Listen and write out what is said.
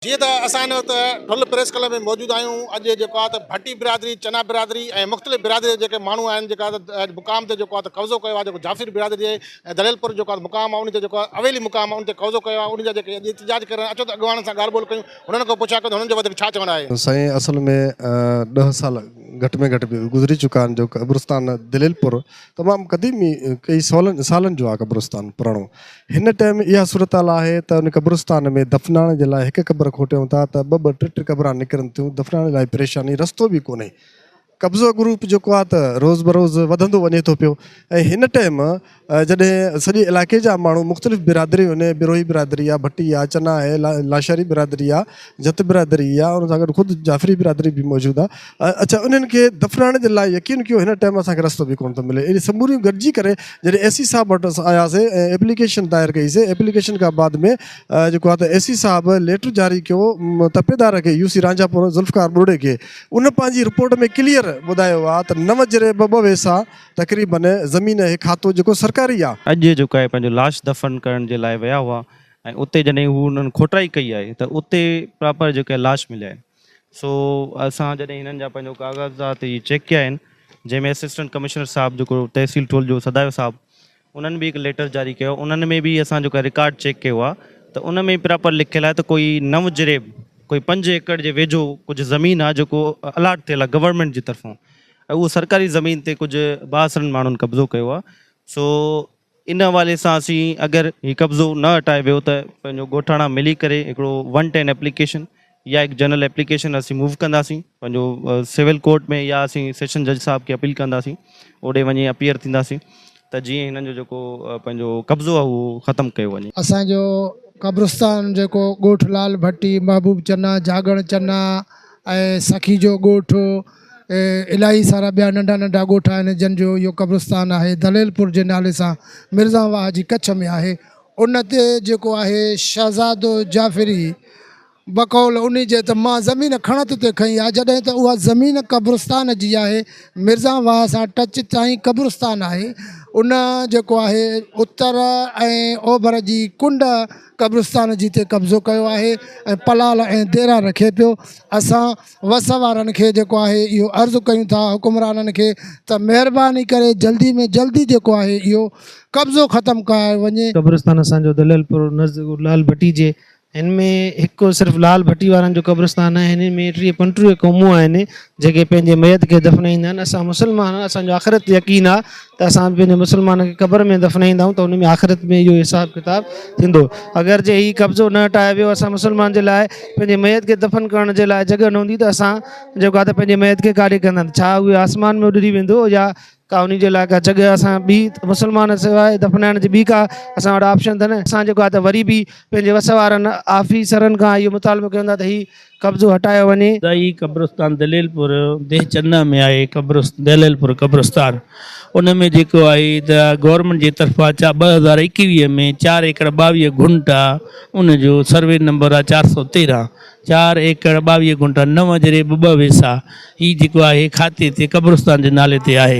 जी तो असां Dhull press club में मौजूद आहियूं। अॼु जेको आहे त भट्टी बिरादरी, चना बिरादरी ऐं मुख़्तलिफ़ बिरादरी जेके माण्हू आहिनि जेका मुक़ाम ते जेको आहे त कब्ज़ो कयो आहे, जेको जाफ़िर बिरादरी ऐं दलेलपुर जेको आहे मुक़ाम आहे, उन ते जेको आहे अवेली मुक़ाम आहे, उन ते कब्ज़ो कयो आहे। उन जा जेके एहतिजाज करणु अचो त अॻवान सां ॻाल्हि ॿोल कयूं, हुननि खां पुछा कयो त हुननि जो वधीक छा चवणु आहे। साईं असल में 10 साल घट में घट गुज़री चुका आहिनि। जो कब्रिस्तान दलेलपुर तमामु क़दीमी कई सालनि जो आहे कब्रिस्तान पुराणो। हिन टाइम इहा सूरत हाल आहे त उन कब्रिस्तान में दफ़नाइण जे लाइ हिकु क़बर खोटियूं था त ॿ टे क़बरां निकिरनि थियूं। दफ़नाइण लाइ परेशानी, रस्तो बि कोन्हे। कब्ज़ो ग्रुप जेको आहे त रोज़ बरोज़ वधंदो वञे थो पियो। ऐं हिन टाइम जॾहिं सॼे इलाइक़े जा माण्हू मुख़्तलिफ़ बिरादरियूं आहिनि, बिरोही बिरादरी आहे, भट्टी आहे, चना आहे, लाशारी बिरादरी आहे, जत बिरादरी आहे, उन सां गॾु ख़ुदि जाफ़री बिरादरी बि मौजूदु आहे। अच्छा, उन्हनि खे दफ़नाइण जे लाइ यकीन कयो हिन टाइम असांखे रस्तो बि कोन थो मिले। अहिड़ी समूरियूं गॾिजी करे जॾहिं एसी साहब वटि असां आयासीं ऐं एप्लीकेशन दायर कईसीं। एप्लीकेशन खां बाद में जेको आहे त एसी साहब लेटर जारी कयो तपेदार खे, यूसी रांझापुर ज़ुल्फ़कार ॿोड़े खे। उन पंहिंजी रिपोर्ट में क्लियर ॿुधायो आहे त 9 जरे 2 वेसा तक़रीबन ज़मीन ऐं खातो जेको सरकारी आहे। अॼु जेको आहे पंहिंजो लाश दफ़न करण जे लाइ विया हुआ ऐं उते जॾहिं हू हुननि खोटाई कई आहे त उते प्रॉपर जेको आहे लाश मिलिया आहिनि। सो असां जॾहिं हिननि जा पंहिंजो कागज़ात इहे चेक कया आहिनि, जंहिंमें असिस्टेंट कमिश्नर साहब जेको तहसील ठोल जो सदायो साहब, उन्हनि बि हिकु लेटर जारी कयो। उन्हनि में बि असां जेको आहे रिकॉर्ड चेक कयो आहे त उन में प्रॉपर लिखियलु आहे त कोई 9 जरे कोई 5 एकड़ जे वेझो कुझु ज़मीन आहे जेको अलाट थियल आहे गवर्नमेंट जी तरफ़ां, ऐं उहो सरकारी ज़मीन ते कुझु बासरनि माण्हुनि कब्ज़ो कयो आहे। सो इन हवाले सां असीं अगरि हीउ कब्ज़ो न हटाए वियो त पंहिंजो ॻोठाणा मिली करे हिकिड़ो 110 एप्लीकेशन या हिकु जनरल एप्लीकेशन असीं मूव कंदासीं पंहिंजो सिविल कोर्ट में, या असीं सेशन जज साहब खे अपील कंदासीं, ओॾे वञी अपीयर थींदासीं त जीअं हिननि जो जेको पंहिंजो कब्ज़ो आहे उहो ख़तमु कयो वञे। असांजो कब्रिस्तान जेको ॻोठ लाल भट्टी, महबूब चना, जागण चना ऐं सखी जो ॻोठ, इलाही सारा ॿिया नंढा नंढा ॻोठ आहिनि जंहिंजो इहो कब्रिस्तान आहे दलेलपुर जे नाले सां मिर्ज़ावाह जी कच्छ में आहे। उन ते जेको आहे शहज़ादो जाफ़री बकौल उन जे त मां ज़मीन खणत ते खई आहे, जॾहिं त उहा ज़मीन कब्रिस्तान जी आहे। मिर्ज़ावाह सां टच ताईं कब्रिस्तान आहे। उन जेको आहे उत्तर ऐं ओभर जी कुंड कब्रिस्तान जी ते कब्ज़ो कयो आहे ऐं पलाल ऐं देरा रखे पियो। असां वस वारनि खे जेको आहे इहो अर्ज़ु कयूं था हुकुमराननि खे त महिरबानी करे जल्दी में जल्दी जेको आहे इहो कब्ज़ो ख़तमु कयो वञे। कब्रिस्तान असांजो दलेलपुर नज़दीक लाल भट्टी जे, हिन में हिकु सिर्फ़ु लाल भट्टी वारनि जो कब्रिस्तान आहे। हिन में 30-35 क़ौमूं आहिनि जेके पंहिंजे मैयत खे दफ़नाईंदा आहिनि। असां मुस्लमान, असांजो आख़िरत यकीन आहे त असां पंहिंजे मुस्लमान खे क़बर में दफ़नाईंदा आहियूं त उन में आख़िरत में इहो हिसाबु किताबु थींदो। अगरि जे हीउ कब्ज़ो न हटायो वियो, असां मुस्लमान जे लाइ पंहिंजे मैयत खे दफ़न करण जे लाइ जॻह न हूंदी त असां जेको आहे त पंहिंजे मैयत खे काॾे कंदा, छा उहे आसमान में उॾरी वेंदो या का उन जे लाइ का जॻह असां ॿी मुस्लमान सवाइ दफ़नाइण जी ॿी का असां वटि ऑप्शन अथनि। असां जेको आहे त वरी बि पंहिंजे वस वारनि ऑफिसरनि खां इहो मुतालबो कयूं था त हीउ कब्ज़ो हटायो वञे। हीउ कब्रिस्तान दलेलपुर देह चन्ना में आहे। दलेलपुर कब्रिस्तान उन में जेको आहे त गवर्नमेंट जी तरफ़ां 2021 में 4 एकड़ 22 गुंठा, उनजो सर्वे नंबर आहे 413, 4 एकड़ 22 गुंठा 9 जरे 2 वेसा। हीउ जेको आहे खाते ते कब्रिस्तान जे नाले ते आहे।